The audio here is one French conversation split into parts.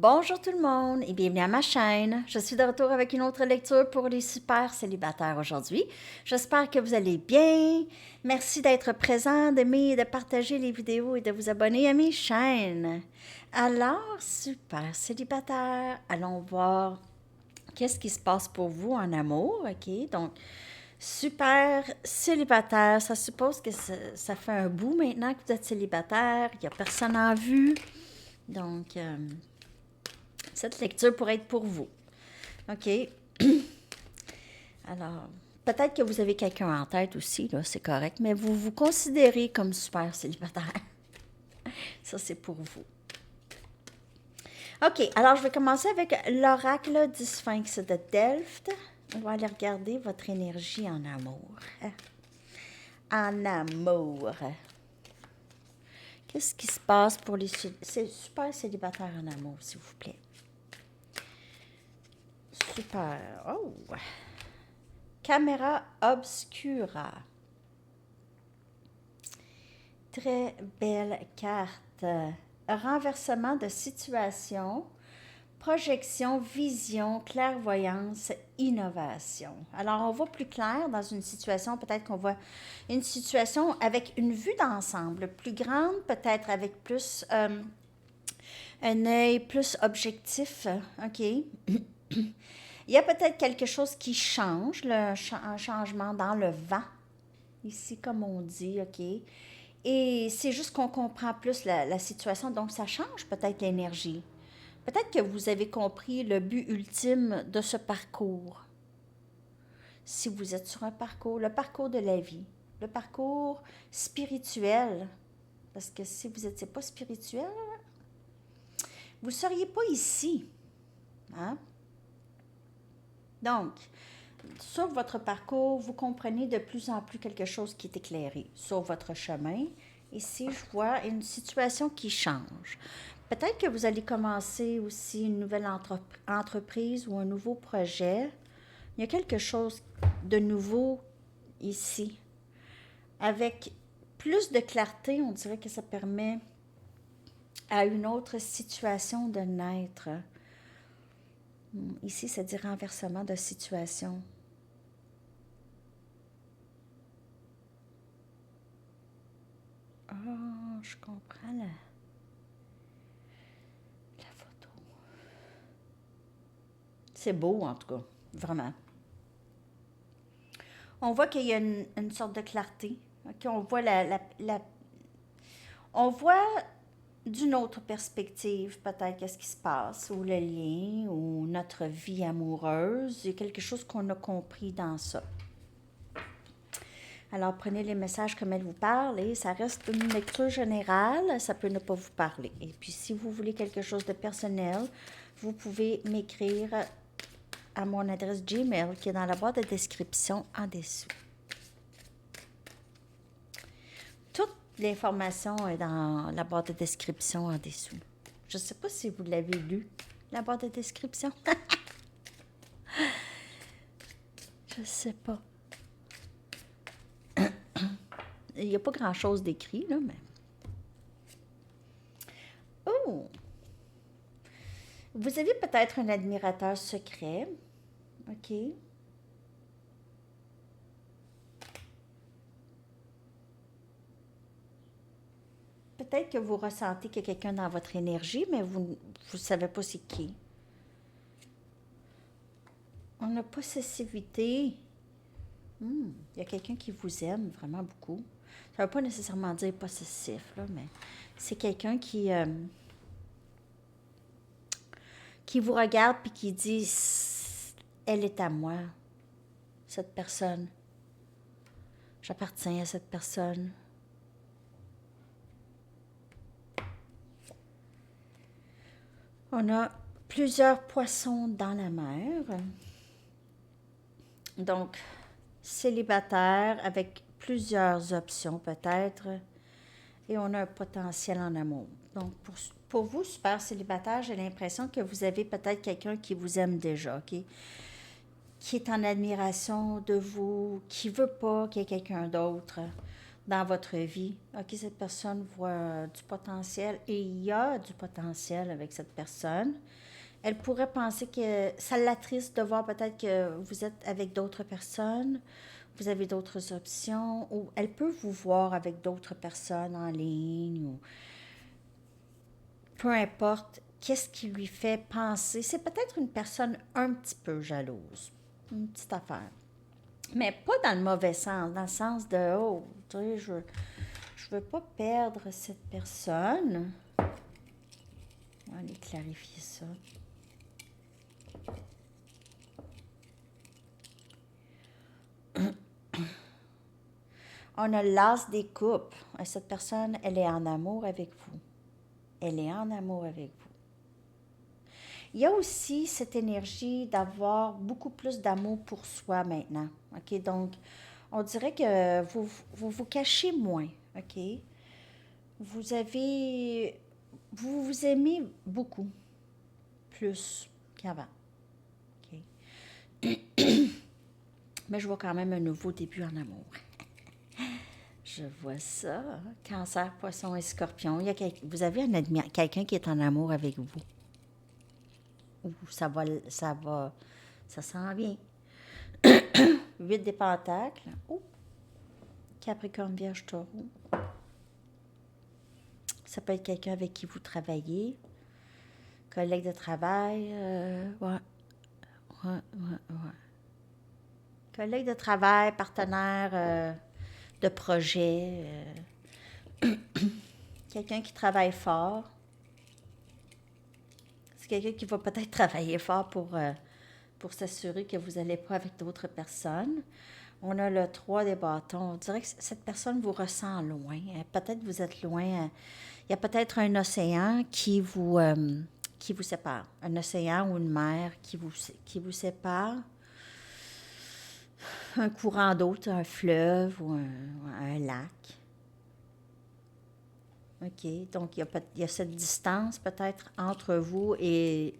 Bonjour tout le monde et bienvenue à ma chaîne. Je suis de retour avec une autre lecture pour les super célibataires aujourd'hui. J'espère que vous allez bien. Merci d'être présent, d'aimer, de partager les vidéos et de vous abonner à mes chaînes. Alors, super célibataire, allons voir qu'est-ce qui se passe pour vous en amour, ok? Donc, super célibataire, ça suppose que ça fait un bout maintenant que vous êtes célibataire, il n'y a personne en vue. Donc, cette lecture pourrait être pour vous. OK? Alors, peut-être que vous avez quelqu'un en tête aussi, là, c'est correct, mais vous vous considérez comme super célibataire. Ça, c'est pour vous. OK, alors je vais commencer avec l'oracle du Sphinx de Delft. On va aller regarder votre énergie en amour. En amour. Qu'est-ce qui se passe pour les super célibataires en amour, s'il vous plaît? Super. Oh! Caméra obscura. Très belle carte. Renversement de situation, projection, vision, clairvoyance, innovation. Alors, on voit plus clair dans une situation, peut-être qu'on voit une situation avec une vue d'ensemble plus grande, peut-être avec plus un œil plus objectif. OK? Il y a peut-être quelque chose qui change, un changement dans le vent, ici, comme on dit, OK? Et c'est juste qu'on comprend plus la situation, donc ça change peut-être l'énergie. Peut-être que vous avez compris le but ultime de ce parcours. Si vous êtes sur un parcours, le parcours de la vie, le parcours spirituel, parce que si vous n'étiez pas spirituel, vous ne seriez pas ici. Hein? Donc, sur votre parcours, vous comprenez de plus en plus quelque chose qui est éclairé. Sur votre chemin, ici, je vois une situation qui change. Peut-être que vous allez commencer aussi une nouvelle entreprise ou un nouveau projet. Il y a quelque chose de nouveau ici. Avec plus de clarté, on dirait que ça permet à une autre situation de naître. Ici, ça dit renversement de situation. Ah, je comprends la photo. C'est beau, en tout cas, vraiment. On voit qu'il y a une sorte de clarté. Okay? On voit on voit d'une autre perspective, peut-être, qu'est-ce qui se passe, ou le lien, ou notre vie amoureuse. Il y a quelque chose qu'on a compris dans ça. Alors, prenez les messages comme elles vous parlent et ça reste une lecture générale, ça peut ne pas vous parler. Et puis, si vous voulez quelque chose de personnel, vous pouvez m'écrire à mon adresse Gmail qui est dans la boîte de description en dessous. Toute l'information est dans la boîte de description en dessous. Je ne sais pas si vous l'avez lu, la boîte de description. Je ne sais pas. Il n'y a pas grand-chose d'écrit, là, mais... Oh! Vous avez peut-être un admirateur secret. OK. Peut-être que vous ressentez qu'il y a quelqu'un dans votre énergie, mais vous ne savez pas c'est qui. On a possessivité. Il y a quelqu'un qui vous aime vraiment beaucoup. Ça ne veut pas nécessairement dire possessif, là, mais c'est quelqu'un qui vous regarde et qui dit « Elle est à moi, cette personne. J'appartiens à cette personne. » On a plusieurs poissons dans la mer. Donc, célibataire avec plusieurs options peut-être. Et on a un potentiel en amour. Donc, pour vous, super célibataire, j'ai l'impression que vous avez peut-être quelqu'un qui vous aime déjà, OK? Qui est en admiration de vous, qui ne veut pas qu'il y ait quelqu'un d'autre. dans votre vie. OK, cette personne voit du potentiel et il y a du potentiel avec cette personne. Elle pourrait penser que ça l'attriste de voir peut-être que vous êtes avec d'autres personnes, vous avez d'autres options, ou elle peut vous voir avec d'autres personnes en ligne, ou peu importe, qu'est-ce qui lui fait penser. C'est peut-être une personne un petit peu jalouse, une petite affaire. Mais pas dans le mauvais sens, dans le sens de, oh, tu sais, je veux pas perdre cette personne. On va aller clarifier ça. On a l'as des coupes. Cette personne, elle est en amour avec vous. Elle est en amour avec vous. Il y a aussi cette énergie d'avoir beaucoup plus d'amour pour soi maintenant. OK? Donc, on dirait que vous cachez moins. OK? Vous avez... Vous vous aimez beaucoup plus qu'avant. OK? Mais je vois quand même un nouveau début en amour. Je vois ça. Cancer, poisson et scorpion. Vous avez quelqu'un qui est en amour avec vous. Ou ça s'en vient. 8 des pentacles. Oh, Capricorne, Vierge, Taureau. Ça peut être quelqu'un avec qui vous travaillez. Collègue de travail. Ouais. Collègue de travail, partenaire de projet. Quelqu'un qui travaille fort. C'est quelqu'un qui va peut-être travailler fort pour s'assurer que vous n'allez pas avec d'autres personnes. On a le 3 des bâtons. On dirait que cette personne vous ressent loin. Peut-être vous êtes loin. Il y a peut-être un océan qui vous sépare. Un océan ou une mer qui vous sépare. Un courant d'eau, un fleuve ou un lac. OK. Donc, il y a cette distance peut-être entre vous et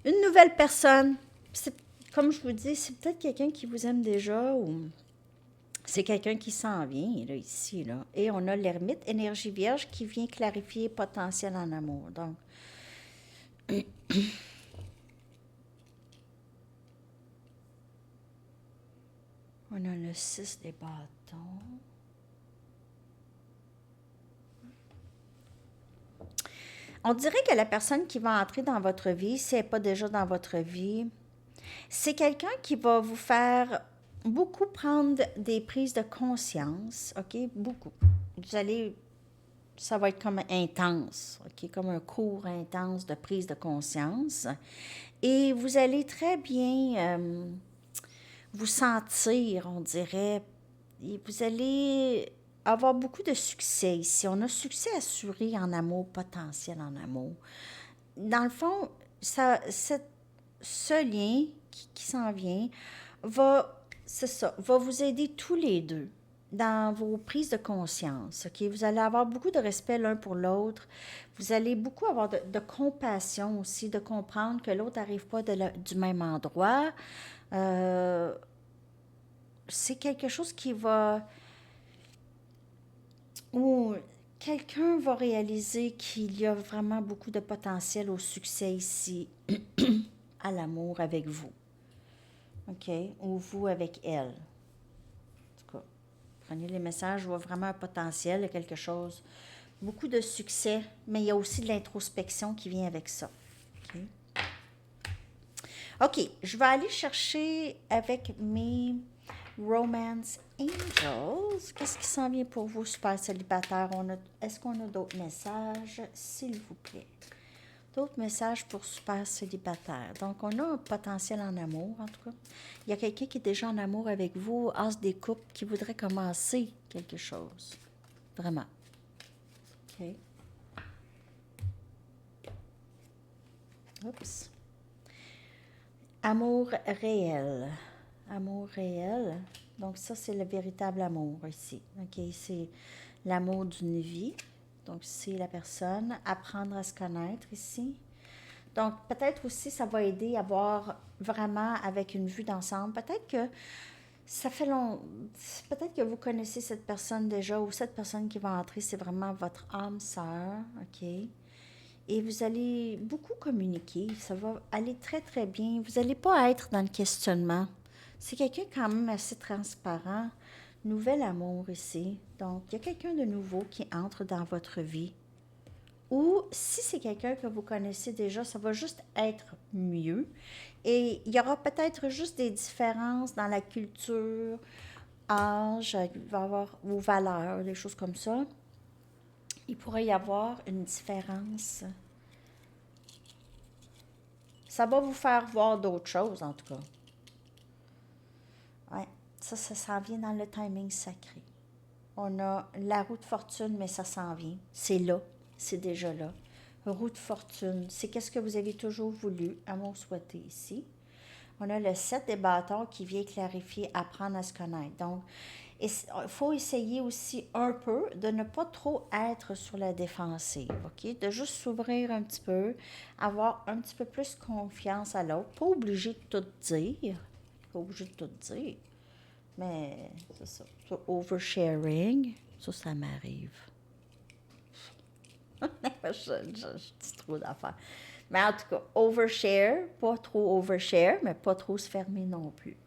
une nouvelle personne. Comme je vous dis, c'est peut-être quelqu'un qui vous aime déjà ou c'est quelqu'un qui s'en vient, là, ici. Là. Et on a l'ermite, énergie vierge, qui vient clarifier potentiel en amour. Donc, on a le 6 des bâtons. On dirait que la personne qui va entrer dans votre vie, si elle n'est pas déjà dans votre vie, c'est quelqu'un qui va vous faire beaucoup prendre des prises de conscience, OK? Beaucoup. Ça va être comme intense, OK? Comme un cours intense de prise de conscience. Et vous allez très bien vous sentir, on dirait, et vous allez avoir beaucoup de succès ici. On a succès assuré en amour, potentiel en amour. Dans le fond, ce lien qui s'en vient va vous aider tous les deux dans vos prises de conscience. OK? Vous allez avoir beaucoup de respect l'un pour l'autre. Vous allez beaucoup avoir de compassion aussi, de comprendre que l'autre n'arrive pas du même endroit. C'est quelque chose où quelqu'un va réaliser qu'il y a vraiment beaucoup de potentiel au succès ici, à l'amour avec vous. OK? Ou vous avec elle. En tout cas, prenez les messages, je vois vraiment un potentiel, quelque chose. Beaucoup de succès, mais il y a aussi de l'introspection qui vient avec ça. OK? OK, je vais aller chercher avec mes Romance Angels. Qu'est-ce qui s'en vient pour vous, super célibataire? Est-ce qu'on a d'autres messages, s'il vous plaît? D'autres messages pour super célibataire. Donc, on a un potentiel en amour, en tout cas. Il y a quelqu'un qui est déjà en amour avec vous, as des couples, qui voudrait commencer quelque chose. Vraiment. OK. Oups. Amour réel. Amour réel. Donc, ça, c'est le véritable amour ici. OK, c'est l'amour d'une vie. Donc, c'est la personne. Apprendre à se connaître ici. Donc, peut-être aussi, ça va aider à voir vraiment avec une vue d'ensemble. Peut-être que Ça fait long. Peut-être que vous connaissez cette personne déjà ou cette personne qui va entrer, c'est vraiment votre âme sœur, OK? Et vous allez beaucoup communiquer. Ça va aller très, très bien. Vous n'allez pas être dans le questionnement. C'est quelqu'un quand même assez transparent. Nouvel amour ici. Donc, il y a quelqu'un de nouveau qui entre dans votre vie. Ou si c'est quelqu'un que vous connaissez déjà, ça va juste être mieux. Et il y aura peut-être juste des différences dans la culture, âge, il va y avoir, ou valeurs, des choses comme ça. Il pourrait y avoir une différence. Ça va vous faire voir d'autres choses, en tout cas. Ouais, ça s'en vient dans le timing sacré. On a la roue de fortune, mais ça s'en vient. C'est là, c'est déjà là. Roue de fortune, c'est qu'est-ce que vous avez toujours voulu, amour souhaité ici. On a le 7 des bâtons qui vient clarifier, apprendre à se connaître. Donc, il faut essayer aussi un peu de ne pas trop être sur la défensive, OK? De juste s'ouvrir un petit peu, avoir un petit peu plus confiance à l'autre. Pas obligé de tout dire. Pas obligé de tout dire. Mais c'est ça. Oversharing, ça m'arrive. je dis trop d'affaires. Mais en tout cas, overshare, pas trop overshare, mais pas trop se fermer non plus.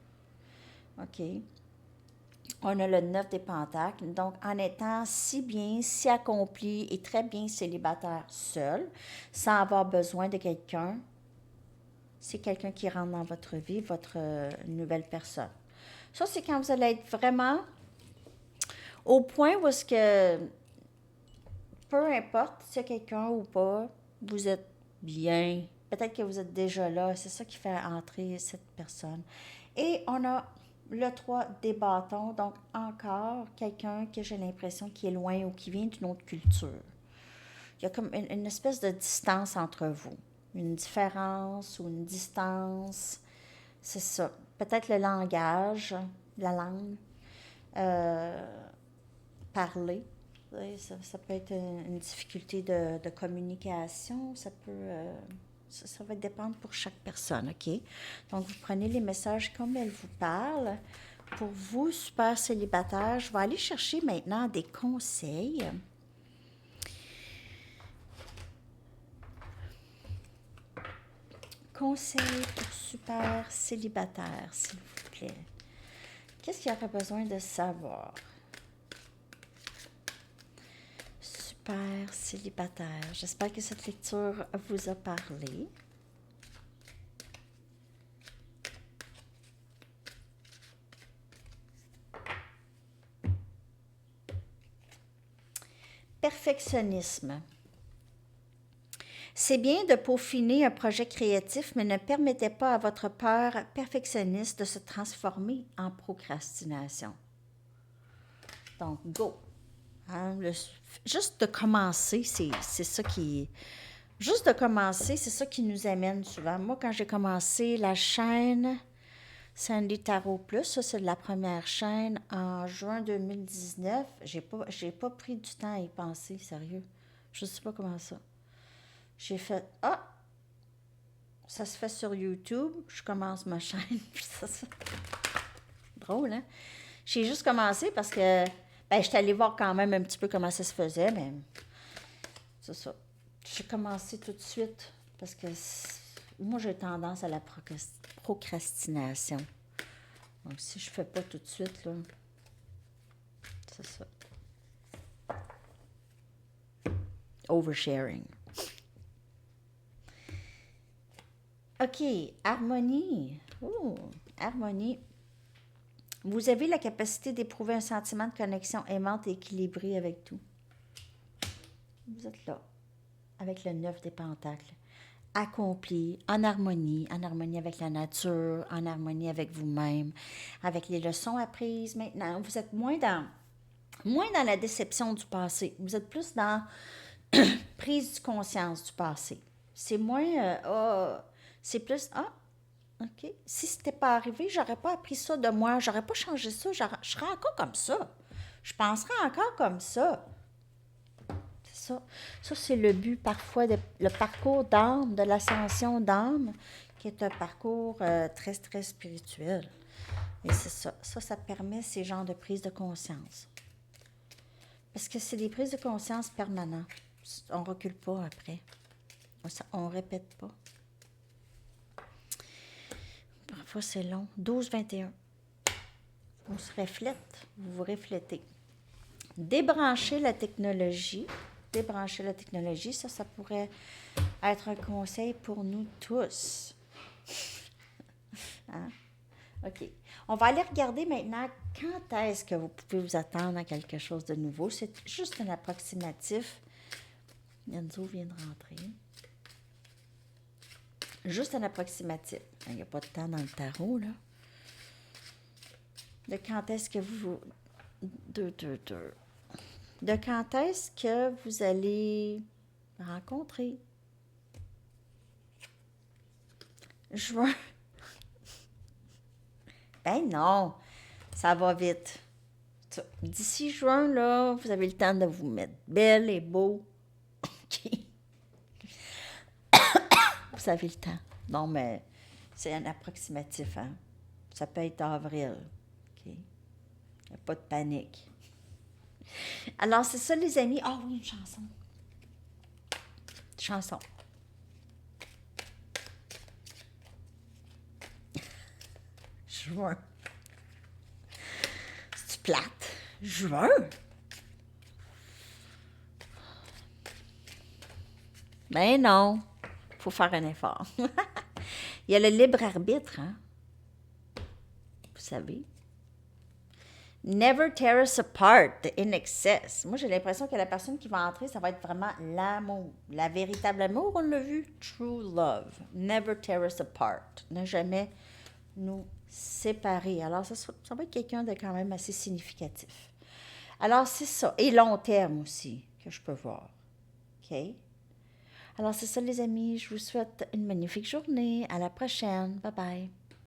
OK? On a le 9 des pentacles. Donc, en étant si bien, si accompli et très bien célibataire seul, sans avoir besoin de quelqu'un, c'est quelqu'un qui rentre dans votre vie, votre nouvelle personne. Ça, c'est quand vous allez être vraiment au point où est-ce que, peu importe s'il y a quelqu'un ou pas, vous êtes bien. Peut-être que vous êtes déjà là. C'est ça qui fait entrer cette personne. Et on a le 3 des bâtons. Donc, encore quelqu'un que j'ai l'impression qui est loin ou qui vient d'une autre culture. Il y a comme une espèce de distance entre vous. Une différence ou une distance. C'est ça. Peut-être le langage, la langue. Parler. Ça peut être une difficulté de communication. Ça peut... ça va dépendre pour chaque personne, OK? Donc, vous prenez les messages comme elles vous parlent. Pour vous, super célibataire, je vais aller chercher maintenant des conseils. Conseils pour super célibataire, s'il vous plaît. Qu'est-ce qu'il y aurait besoin de savoir? Super célibataire. J'espère que cette lecture vous a parlé. Perfectionnisme. C'est bien de peaufiner un projet créatif, mais ne permettez pas à votre peur perfectionniste de se transformer en procrastination. Donc, go! Hein, juste de commencer, c'est ça qui... Juste de commencer, c'est ça qui nous amène souvent. Moi, quand j'ai commencé la chaîne Sandy Tarot Plus, ça c'est la première chaîne, en juin 2019, j'ai pas pris du temps à y penser, sérieux. Je sais pas comment ça. J'ai fait, ça se fait sur YouTube, je commence ma chaîne, puis ça. Drôle, hein? J'ai juste commencé parce que, j'étais allée voir quand même un petit peu comment ça se faisait, mais c'est ça. J'ai commencé tout de suite parce que moi, j'ai tendance à la procrastination. Donc, si je fais pas tout de suite, là, c'est ça. Oversharing. OK, harmonie. Oh, harmonie. Vous avez la capacité d'éprouver un sentiment de connexion aimante et équilibrée avec tout. Vous êtes là, avec le 9 des pentacles. Accompli, en harmonie avec la nature, en harmonie avec vous-même, avec les leçons apprises maintenant. Vous êtes moins dans la déception du passé. Vous êtes plus dans prise de conscience du passé. C'est moins, c'est plus, OK. Si c'était pas arrivé, j'aurais pas appris ça de moi, j'aurais pas changé ça, je serais encore comme ça. Je penserais encore comme ça. C'est ça. Ça, c'est le but parfois, le parcours d'âme, de l'ascension d'âme, qui est un parcours très, très spirituel. Et c'est ça. Ça permet ces genres de prises de conscience. Parce que c'est des prises de conscience permanentes. On ne recule pas après. On ne répète pas. Parfois, c'est long. 12-21. On se reflète. Vous vous reflétez. Débrancher la technologie. Débrancher la technologie, ça pourrait être un conseil pour nous tous. Hein? OK. On va aller regarder maintenant quand est-ce que vous pouvez vous attendre à quelque chose de nouveau. C'est juste un approximatif. Enzo vient de rentrer. Juste un approximatif. Il n'y a pas de temps dans le tarot, là. De quand est-ce que vous... De quand est-ce que vous allez rencontrer. Juin. Ben non, ça va vite. D'ici juin, là, vous avez le temps de vous mettre belle et beau. OK. Vous avez le temps. Non, mais c'est un approximatif, hein. Ça peut être avril. OK. Il n'y a pas de panique. Alors, c'est ça, les amis. Ah oui, une chanson. Chanson. Juin. C'est-tu plate? Juin? Ben non. Faut faire un effort. Il y a le libre arbitre, hein? Vous savez. Never tear us apart in excess. Moi, j'ai l'impression que la personne qui va entrer, ça va être vraiment l'amour. La véritable amour, on l'a vu. True love. Never tear us apart. Ne jamais nous séparer. Alors, ça va être quelqu'un de quand même assez significatif. Alors, c'est ça. Et long terme aussi, que je peux voir. OK? Alors, c'est ça, les amis. Je vous souhaite une magnifique journée. À la prochaine. Bye bye.